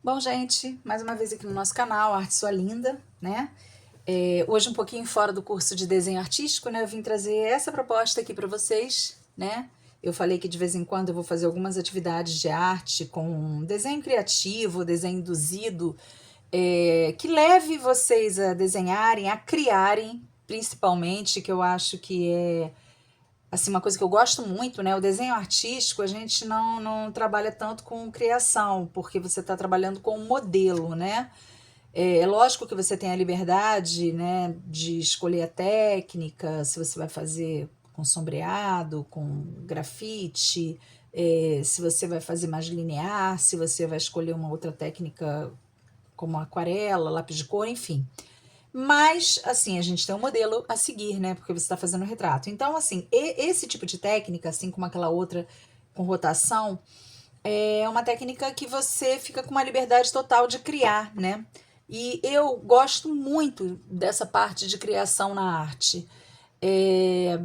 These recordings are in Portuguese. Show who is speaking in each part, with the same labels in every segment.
Speaker 1: Bom, gente, mais uma vez aqui no nosso canal, Arte Sua Linda, né? Hoje um pouquinho fora do curso de desenho artístico, né? Eu vim trazer essa proposta aqui para vocês, né? Eu falei que de vez em quando eu vou fazer algumas atividades de arte com desenho criativo, desenho induzido, que leve vocês a desenharem, a criarem, principalmente, que eu acho que é assim, uma coisa que eu gosto muito, né? O desenho artístico, a gente não trabalha tanto com criação, porque você está trabalhando com um modelo, né? É lógico que você tem a liberdade, né, de escolher a técnica, se você vai fazer com sombreado, com grafite, se você vai fazer mais linear, se você vai escolher uma outra técnica como aquarela, lápis de cor, enfim. Mas, assim, a gente tem um modelo a seguir, né? Porque você está fazendo o retrato. Então, assim, esse tipo de técnica, assim como aquela outra com rotação, é uma técnica que você fica com uma liberdade total de criar, né? E eu gosto muito dessa parte de criação na arte. É,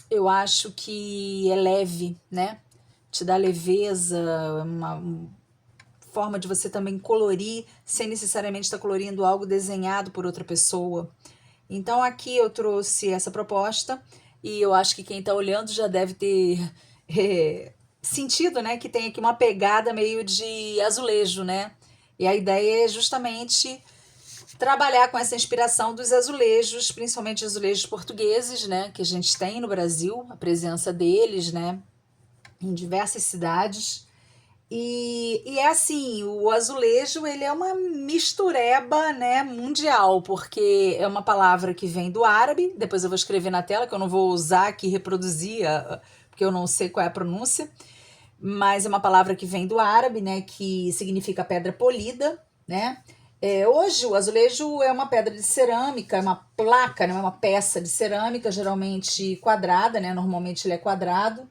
Speaker 1: eu acho que é leve, né? Te dá leveza, uma forma de você também colorir, sem necessariamente estar colorindo algo desenhado por outra pessoa. Então aqui eu trouxe essa proposta e eu acho que quem está olhando já deve ter sentido, né, que tem aqui uma pegada meio de azulejo, né? E a ideia é justamente trabalhar com essa inspiração dos azulejos, principalmente azulejos portugueses, né, que a gente tem no Brasil, a presença deles, né, em diversas cidades. E é assim, o azulejo ele é uma mistureba, né, mundial, porque é uma palavra que vem do árabe, depois eu vou escrever na tela, que eu não vou usar aqui, reproduzir, porque eu não sei qual é a pronúncia, mas é uma palavra que vem do árabe, né, que significa pedra polida, né. Hoje o azulejo é uma pedra de cerâmica, é uma placa, não é uma peça de cerâmica, geralmente quadrada, né, normalmente ele é quadrado,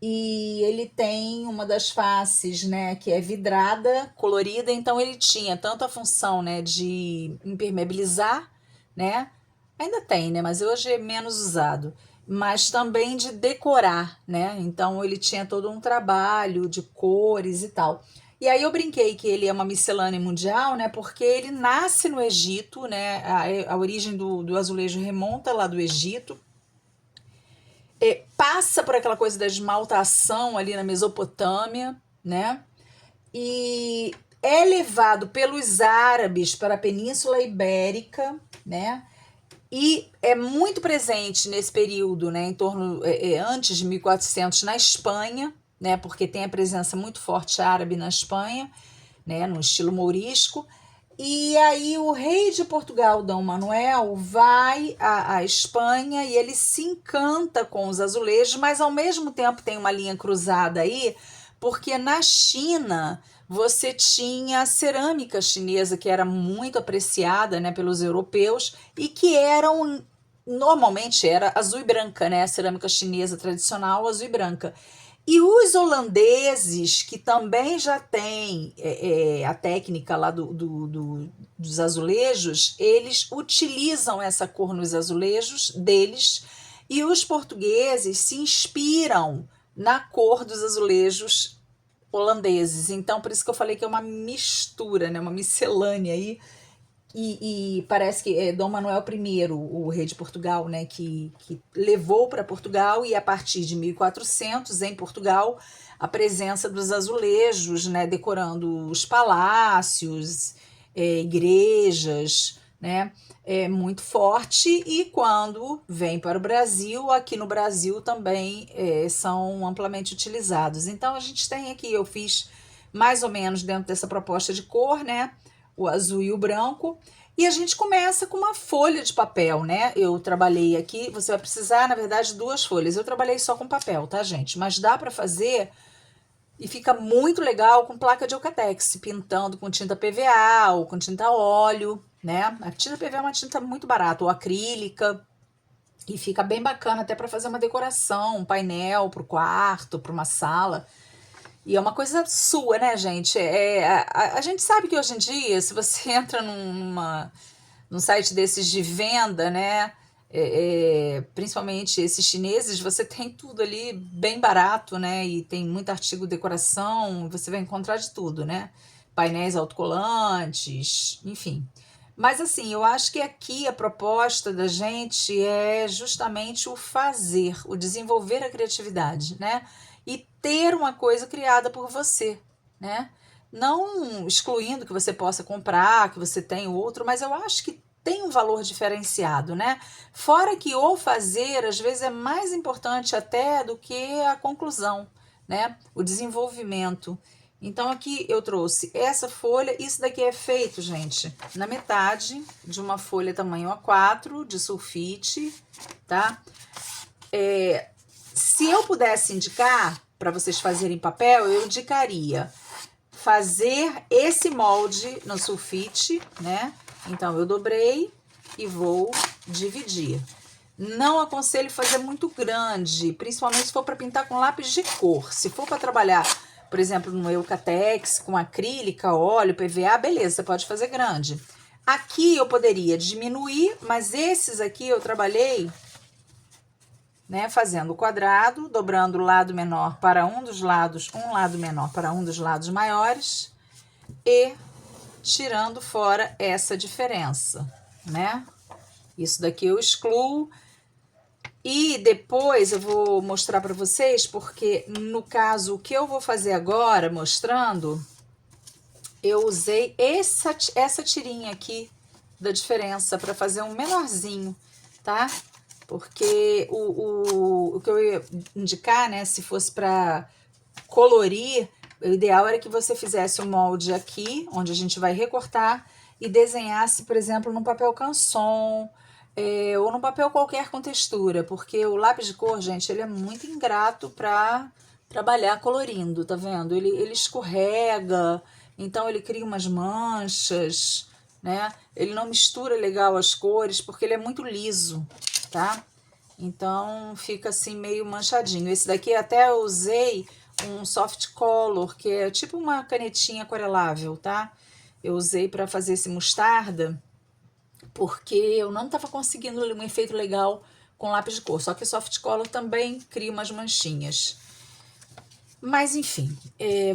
Speaker 1: e ele tem uma das faces, né, que é vidrada, colorida, então ele tinha tanto a função, né, de impermeabilizar, né, ainda tem, né, mas hoje é menos usado, mas também de decorar, né, então ele tinha todo um trabalho de cores e tal. E aí eu brinquei que ele é uma miscelânea mundial, né, porque ele nasce no Egito, né, a origem do azulejo remonta lá do Egito, passa por aquela coisa da esmaltação ali na Mesopotâmia, né? E é levado pelos árabes para a Península Ibérica, né? E é muito presente nesse período, né? Em torno antes de 1400 na Espanha, né? Porque tem a presença muito forte árabe na Espanha, né? No estilo mourisco. E aí o rei de Portugal, Dom Manuel, vai à Espanha e ele se encanta com os azulejos, mas ao mesmo tempo tem uma linha cruzada aí, porque na China você tinha a cerâmica chinesa, que era muito apreciada, né, pelos europeus, e que normalmente era azul e branca, né, a cerâmica chinesa tradicional azul e branca. E os holandeses, que também já têm a técnica lá dos azulejos, eles utilizam essa cor nos azulejos deles, e os portugueses se inspiram na cor dos azulejos holandeses. Então, por isso que eu falei que é uma mistura, né? Uma miscelânea aí, e parece que é Dom Manuel I, o rei de Portugal, né, que levou para Portugal, e a partir de 1400, em Portugal, a presença dos azulejos, né, decorando os palácios, igrejas, né, é muito forte, e quando vem para o Brasil, aqui no Brasil também são amplamente utilizados. Então a gente tem aqui, eu fiz mais ou menos dentro dessa proposta de cor, né, o azul e o branco, e a gente começa com uma folha de papel, né? Eu trabalhei aqui, você vai precisar, na verdade, duas folhas. Eu trabalhei só com papel, tá, gente? Mas dá para fazer e fica muito legal com placa de Eucatex, pintando com tinta PVA ou com tinta óleo, né? A tinta PVA é uma tinta muito barata, ou acrílica, e fica bem bacana até para fazer uma decoração, um painel para o quarto, para uma sala. E é uma coisa sua, né, gente? A gente sabe que hoje em dia, se você entra num site desses de venda, né? Principalmente esses chineses, você tem tudo ali bem barato, né? E tem muito artigo de decoração, você vai encontrar de tudo, né? painéis autocolantes, enfim. Mas assim, eu acho que aqui a proposta da gente é justamente o fazer, o desenvolver a criatividade, né? E ter uma coisa criada por você, né? Não excluindo que você possa comprar, que você tem outro, mas eu acho que tem um valor diferenciado, né? Fora que o fazer, às vezes, é mais importante até do que a conclusão, né? O desenvolvimento. Então, aqui eu trouxe essa folha. Isso daqui é feito, gente, na metade de uma folha tamanho A4 de sulfite, tá? Se eu pudesse indicar para vocês fazerem papel, eu indicaria fazer esse molde no sulfite, né? Então, eu dobrei e vou dividir. Não aconselho fazer muito grande, principalmente se for para pintar com lápis de cor. Se for para trabalhar, por exemplo, no Eucatex, com acrílica, óleo, PVA, beleza, você pode fazer grande. Aqui eu poderia diminuir, mas esses aqui eu trabalhei, né, fazendo o quadrado, dobrando o lado menor para um dos lados, um lado menor para um dos lados maiores e tirando fora essa diferença, né? Isso daqui eu excluo. E depois eu vou mostrar para vocês, porque no caso, o que eu vou fazer agora, mostrando, eu usei essa tirinha aqui da diferença para fazer um menorzinho, tá? Porque o que eu ia indicar, né, se fosse para colorir, o ideal era que você fizesse o molde aqui, onde a gente vai recortar, e desenhasse, por exemplo, num papel canson, ou num papel qualquer com textura, porque o lápis de cor, gente, ele é muito ingrato para trabalhar colorindo, tá vendo? Ele escorrega, então ele cria umas manchas, né? Ele não mistura legal as cores, porque ele é muito liso, tá? Então fica assim meio manchadinho. Esse daqui até eu usei um soft color, que é tipo uma canetinha aquarelável, tá? Eu usei para fazer esse mostarda, porque eu não estava conseguindo um efeito legal com lápis de cor. Só que o soft color também cria umas manchinhas. Mas enfim,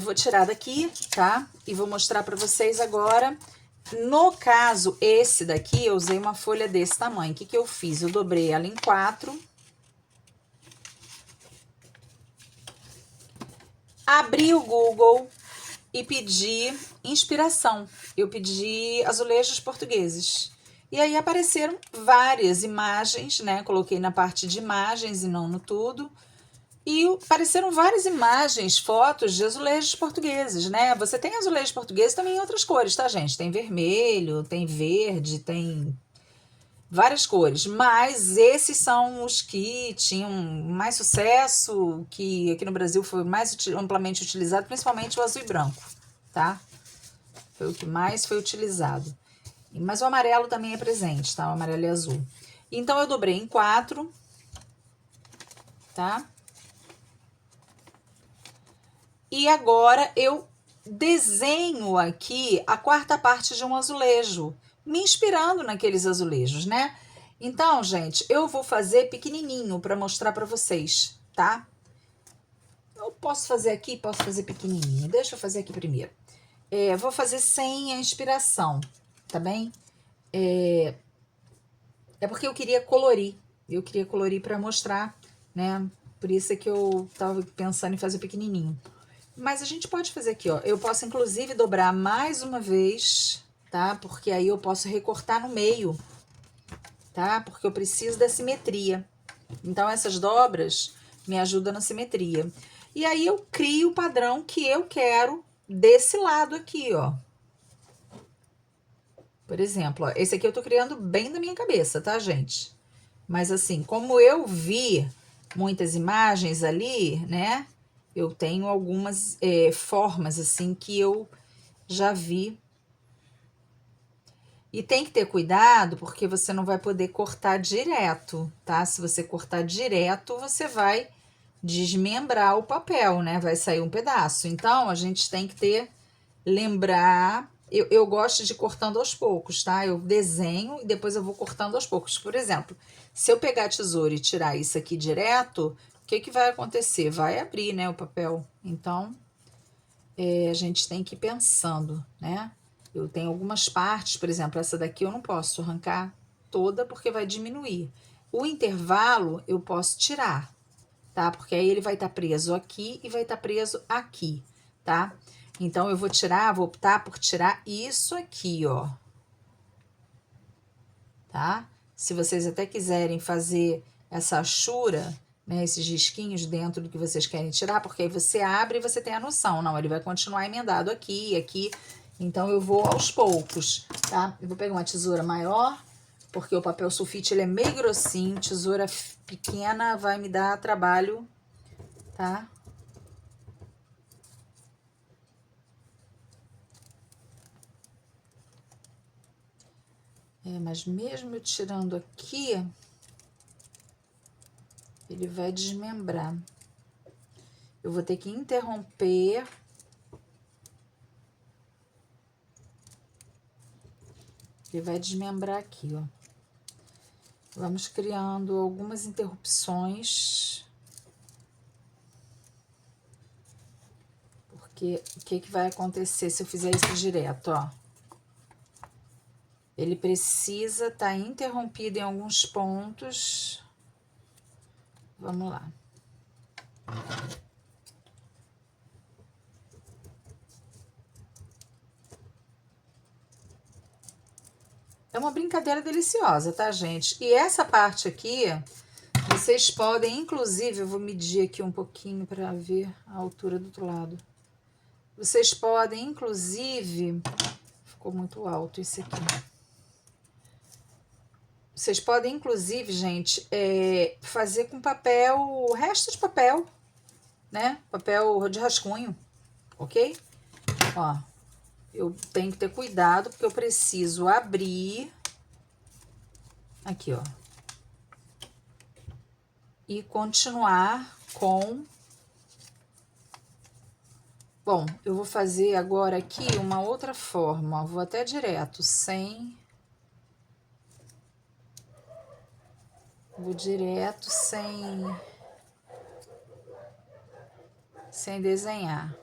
Speaker 1: vou tirar daqui, tá? E vou mostrar para vocês agora. No caso, esse daqui, eu usei uma folha desse tamanho. O que que eu fiz? Eu dobrei ela em 4. Abri o Google e pedi inspiração. Eu pedi azulejos portugueses. E aí apareceram várias imagens, né? Coloquei na parte de imagens e não no tudo. E apareceram várias imagens, fotos de azulejos portugueses, né? Você tem azulejos portugueses também em outras cores, tá, gente? Tem vermelho, tem verde, tem várias cores, mas esses são os que tinham mais sucesso, que aqui no Brasil foi mais amplamente utilizado, principalmente o azul e branco, tá? Foi o que mais foi utilizado. Mas o amarelo também é presente, tá? O amarelo e azul. Então, eu dobrei em 4, tá? E agora eu desenho aqui a quarta parte de um azulejo, me inspirando naqueles azulejos, né? Então, gente, eu vou fazer pequenininho para mostrar para vocês, tá? Eu posso fazer aqui, posso fazer pequenininho. Deixa eu fazer aqui primeiro. Vou fazer sem a inspiração, tá bem? É porque eu queria colorir. Eu queria colorir para mostrar, né? Por isso é que eu tava pensando em fazer pequenininho. Mas a gente pode fazer aqui, ó. Eu posso, inclusive, dobrar mais uma vez, tá? Porque aí eu posso recortar no meio, tá? Porque eu preciso da simetria. Então, essas dobras me ajudam na simetria. E aí, eu crio o padrão que eu quero desse lado aqui, ó. Por exemplo, ó, esse aqui eu tô criando bem da minha cabeça, tá, gente? Mas assim, como eu vi muitas imagens ali, né? Eu tenho algumas formas, assim, que eu já vi. E tem que ter cuidado, porque você não vai poder cortar direto, tá? Se você cortar direto, você vai desmembrar o papel, né? Vai sair um pedaço. Então, a gente tem que lembrar. Eu gosto de ir cortando aos poucos, tá? Eu desenho e depois eu vou cortando aos poucos. Por exemplo, se eu pegar a tesoura e tirar isso aqui direto, o que que vai acontecer? Vai abrir, né, o papel. Então, a gente tem que ir pensando, né? Eu tenho algumas partes, por exemplo, essa daqui eu não posso arrancar toda porque vai diminuir. O intervalo eu posso tirar, tá? Porque aí ele vai estar preso aqui e vai estar preso aqui, tá? Então, eu vou tirar, vou optar por tirar isso aqui, ó. Tá? Se vocês até quiserem fazer essa achura, né, esses risquinhos dentro do que vocês querem tirar, porque aí você abre e você tem a noção. Não, ele vai continuar emendado aqui e aqui. Então, eu vou aos poucos, tá? Eu vou pegar uma tesoura maior, porque o papel sulfite ele é meio grossinho. Tesoura pequena vai me dar trabalho, tá? Mas mesmo eu tirando aqui, ele vai desmembrar. Eu vou ter que interromper. Ele vai desmembrar aqui, ó. Vamos criando algumas interrupções. Porque o que vai acontecer se eu fizer isso direto, ó? Ele precisa estar interrompido em alguns pontos. Vamos lá. É uma brincadeira deliciosa, tá, gente? E essa parte aqui, vocês podem, inclusive, eu vou medir aqui um pouquinho para ver a altura do outro lado. Vocês podem, inclusive, ficou muito alto esse aqui. Vocês podem, inclusive, gente, fazer com papel, o resto de papel, né? Papel de rascunho, ok? Ó, eu tenho que ter cuidado porque eu preciso abrir aqui, ó. E continuar com... Bom, eu vou fazer agora aqui uma outra forma. Vou até direto, Vou direto, sem desenhar.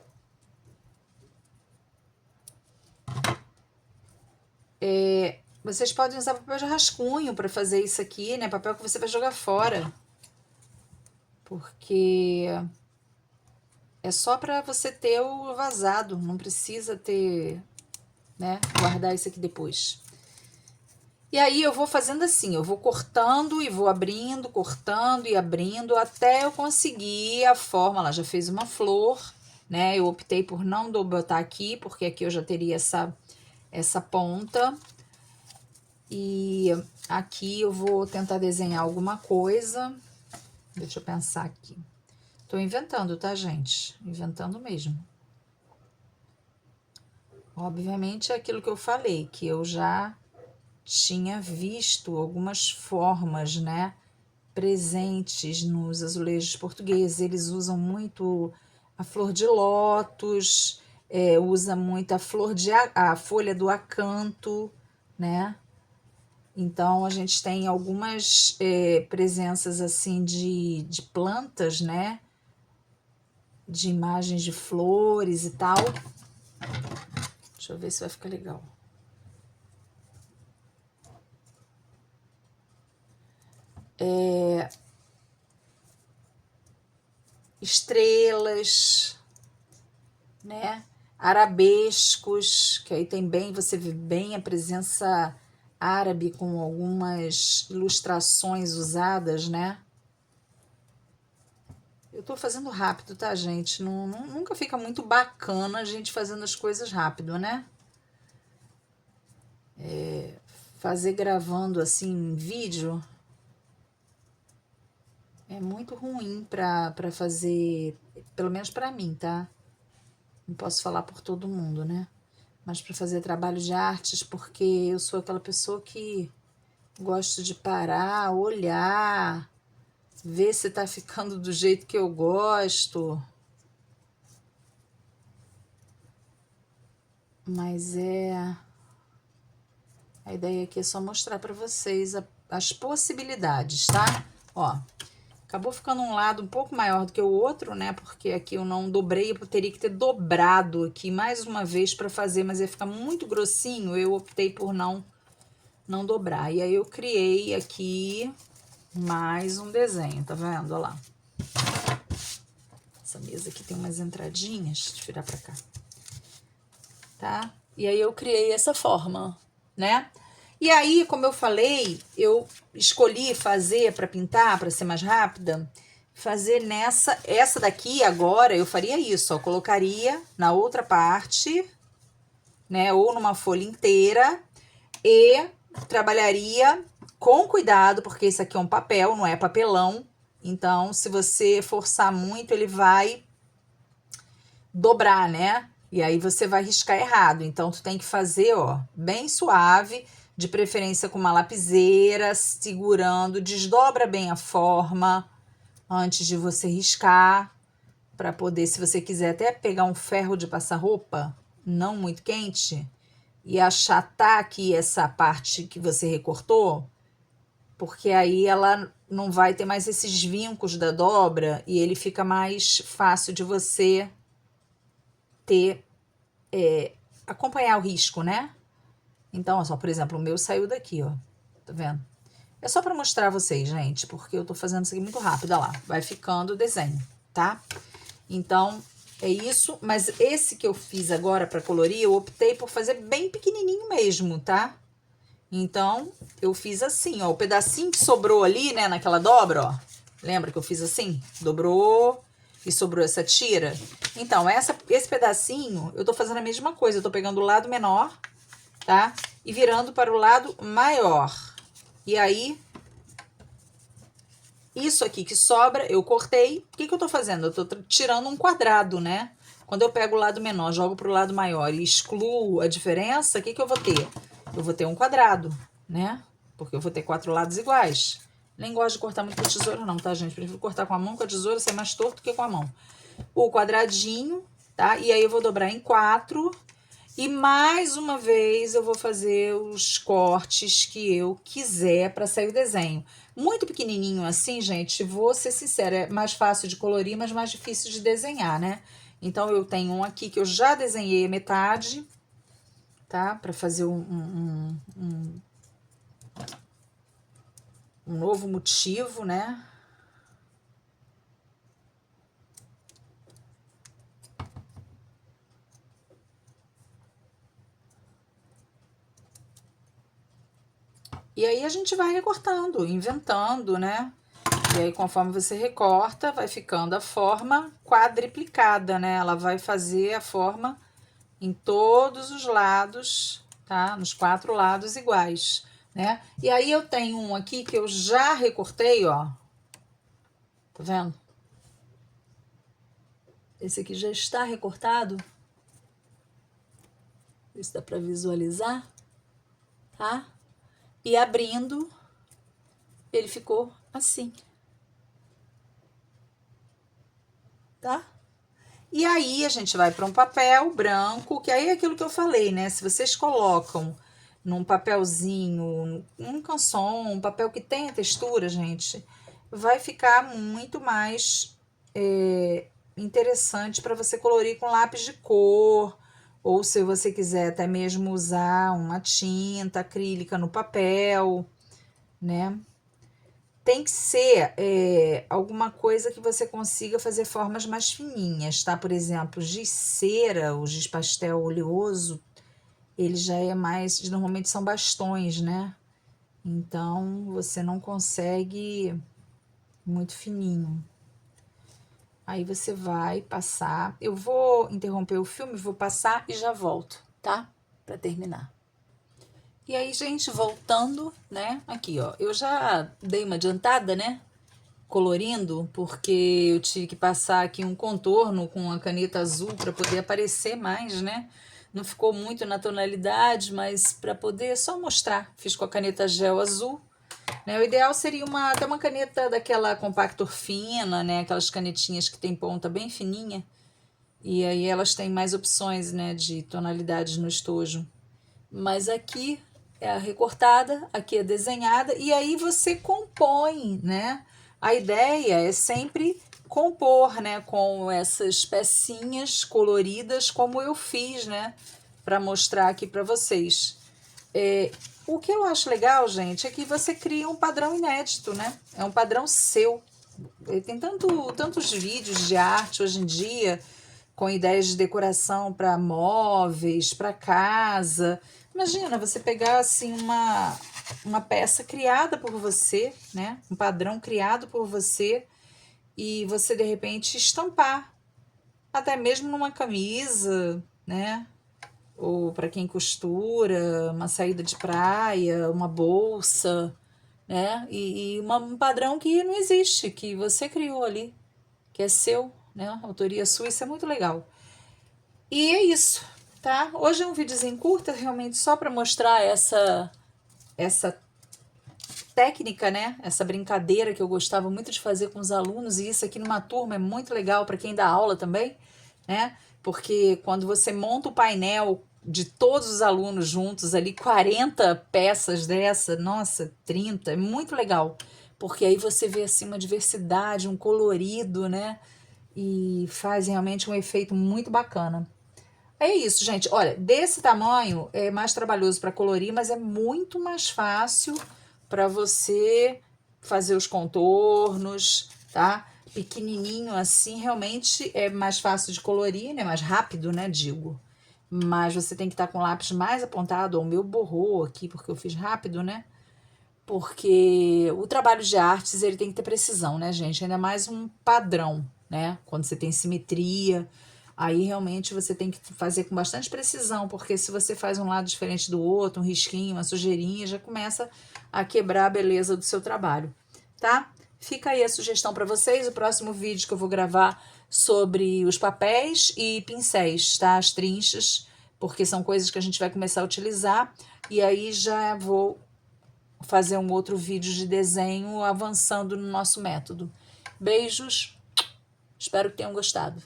Speaker 1: Vocês podem usar papel de rascunho para fazer isso aqui, né? Papel que você vai jogar fora. Porque é só para você ter o vazado, não precisa ter, né? Guardar isso aqui depois. E aí eu vou fazendo assim, eu vou cortando e vou abrindo, cortando e abrindo até eu conseguir a forma. Ela já fez uma flor, né? Eu optei por não botar aqui, porque aqui eu já teria essa ponta. E aqui eu vou tentar desenhar alguma coisa. Deixa eu pensar aqui. Tô inventando, tá, gente? Inventando mesmo. Obviamente é aquilo que eu falei, que eu já tinha visto algumas formas, né, presentes nos azulejos portugueses. Eles usam muito a flor de lótus, usa muito a folha do acanto, né? Então, a gente tem algumas presenças, assim, de plantas, né? De imagens de flores e tal. Deixa eu ver se vai ficar legal. Estrelas, né? Arabescos, que aí tem bem, você vê bem a presença árabe com algumas ilustrações usadas, né? Eu tô fazendo rápido, tá, gente? Nunca fica muito bacana a gente fazendo as coisas rápido, né? Fazer gravando assim em vídeo é muito ruim pra fazer, pelo menos pra mim, tá? Não posso falar por todo mundo, né? Mas pra fazer trabalho de artes, porque eu sou aquela pessoa que gosto de parar, olhar, ver se tá ficando do jeito que eu gosto. Mas a ideia aqui é só mostrar pra vocês as possibilidades, tá? Ó, Acabou ficando um lado um pouco maior do que o outro, né? Porque aqui eu não dobrei, eu teria que ter dobrado aqui mais uma vez para fazer, mas ia ficar muito grossinho, eu optei por não dobrar. E aí eu criei aqui mais um desenho, tá vendo? Olha lá. Essa mesa aqui tem umas entradinhas, deixa eu virar pra cá. Tá? E aí eu criei essa forma, né? E aí, como eu falei, eu escolhi fazer para pintar, para ser mais rápida, fazer essa daqui agora, eu faria isso, ó, colocaria na outra parte, né, ou numa folha inteira e trabalharia com cuidado, porque isso aqui é um papel, não é papelão, então se você forçar muito, ele vai dobrar, né? E aí você vai riscar errado. Então, tu tem que fazer, ó, bem suave, de preferência com uma lapiseira, segurando, desdobra bem a forma antes de você riscar, para poder, se você quiser até pegar um ferro de passar roupa, não muito quente, e achatar aqui essa parte que você recortou, porque aí ela não vai ter mais esses vincos da dobra e ele fica mais fácil de você ter, acompanhar o risco, né? Então, ó, só, por exemplo, o meu saiu daqui, ó. Tá vendo? É só pra mostrar a vocês, gente, porque eu tô fazendo isso aqui muito rápido, ó lá. Vai ficando o desenho, tá? Então, é isso. Mas esse que eu fiz agora pra colorir, eu optei por fazer bem pequenininho mesmo, tá? Então, eu fiz assim, ó. O pedacinho que sobrou ali, né, naquela dobra, ó. Lembra que eu fiz assim? Dobrou e sobrou essa tira? Então, esse pedacinho, eu tô fazendo a mesma coisa. Eu tô pegando o lado menor, tá? E virando para o lado maior. E aí, isso aqui que sobra, eu cortei. O que que eu tô fazendo? Eu tô tirando um quadrado, né? Quando eu pego o lado menor, jogo pro lado maior e excluo a diferença, o que que eu vou ter? Eu vou ter um quadrado, né? Porque eu vou ter 4 lados iguais. Nem gosto de cortar muito com a tesoura não, tá, gente? Prefiro cortar com a mão, com a tesoura, ser mais torto que com a mão. O quadradinho, tá? E aí eu vou dobrar em 4. E mais uma vez eu vou fazer os cortes que eu quiser para sair o desenho. Muito pequenininho assim, gente, vou ser sincera, é mais fácil de colorir, mas mais difícil de desenhar, né? Então, eu tenho um aqui que eu já desenhei a metade, tá? Para fazer um novo motivo, né? E aí a gente vai recortando, inventando, né? E aí, conforme você recorta, vai ficando a forma quadriplicada, né? Ela vai fazer a forma em todos os lados, tá? Nos 4 lados iguais, né? E aí eu tenho um aqui que eu já recortei, ó. Tá vendo? Esse aqui já está recortado. Vê se dá pra visualizar, tá? E abrindo, ele ficou assim, tá? E aí a gente vai para um papel branco, que aí é aquilo que eu falei, né? Se vocês colocam num papelzinho, um canson, um papel que tenha textura, gente, vai ficar muito mais interessante para você colorir com lápis de cor, ou se você quiser até mesmo usar uma tinta acrílica no papel, né? Tem que ser alguma coisa que você consiga fazer formas mais fininhas, tá? Por exemplo, giz cera, o giz pastel oleoso, ele já é mais, normalmente são bastões, né? Então, você não consegue muito fininho. Aí você vai passar. Eu vou interromper o filme, vou passar e já volto, tá? Pra terminar. E aí, gente, voltando, né? Aqui, ó. Eu já dei uma adiantada, né? Colorindo, porque eu tive que passar aqui um contorno com a caneta azul para poder aparecer mais, né? Não ficou muito na tonalidade, mas para poder só mostrar. Fiz com a caneta gel azul, né? O ideal seria até uma caneta daquela compactor fina, né? Aquelas canetinhas que tem ponta bem fininha. E aí elas têm mais opções, né? De tonalidades no estojo. Mas aqui é a recortada, aqui é desenhada, e aí você compõe, né? a ideia é sempre compor, né, com essas pecinhas coloridas, como eu fiz, né, para mostrar aqui para vocês. O que eu acho legal, gente, é que você cria um padrão inédito, né? É um padrão seu. Tem tantos vídeos de arte hoje em dia, com ideias de decoração para móveis, para casa. Imagina você pegar assim uma peça criada por você, né? Um padrão criado por você, e você de repente estampar, até mesmo numa camisa, né? Ou para quem costura, uma saída de praia, uma bolsa, né? Um padrão que não existe, que você criou ali, que é seu, né? Autoria sua, isso é muito legal. E é isso, tá? Hoje é um videozinho curto, realmente só para mostrar essa técnica, né? Essa brincadeira que eu gostava muito de fazer com os alunos, e isso aqui numa turma é muito legal para quem dá aula também, né? Porque quando você monta o painel de todos os alunos juntos ali, 40 peças dessa, nossa, 30, é muito legal. Porque aí você vê assim uma diversidade, um colorido, né? E faz realmente um efeito muito bacana. É isso, gente. Olha, desse tamanho é mais trabalhoso para colorir, mas é muito mais fácil para você fazer os contornos, tá? Pequenininho assim, realmente é mais fácil de colorir, né? Mais rápido, né, digo. Mas você tem que estar com o lápis mais apontado. O meu borrou aqui porque eu fiz rápido, né? Porque o trabalho de artes, ele tem que ter precisão, né, gente? Ainda mais um padrão, né? Quando você tem simetria, aí realmente você tem que fazer com bastante precisão, porque se você faz um lado diferente do outro, um risquinho, uma sujeirinha, já começa a quebrar a beleza do seu trabalho, tá? Fica aí a sugestão para vocês, o próximo vídeo que eu vou gravar sobre os papéis e pincéis, tá? As trinchas, porque são coisas que a gente vai começar a utilizar, e aí já vou fazer um outro vídeo de desenho avançando no nosso método. Beijos, espero que tenham gostado.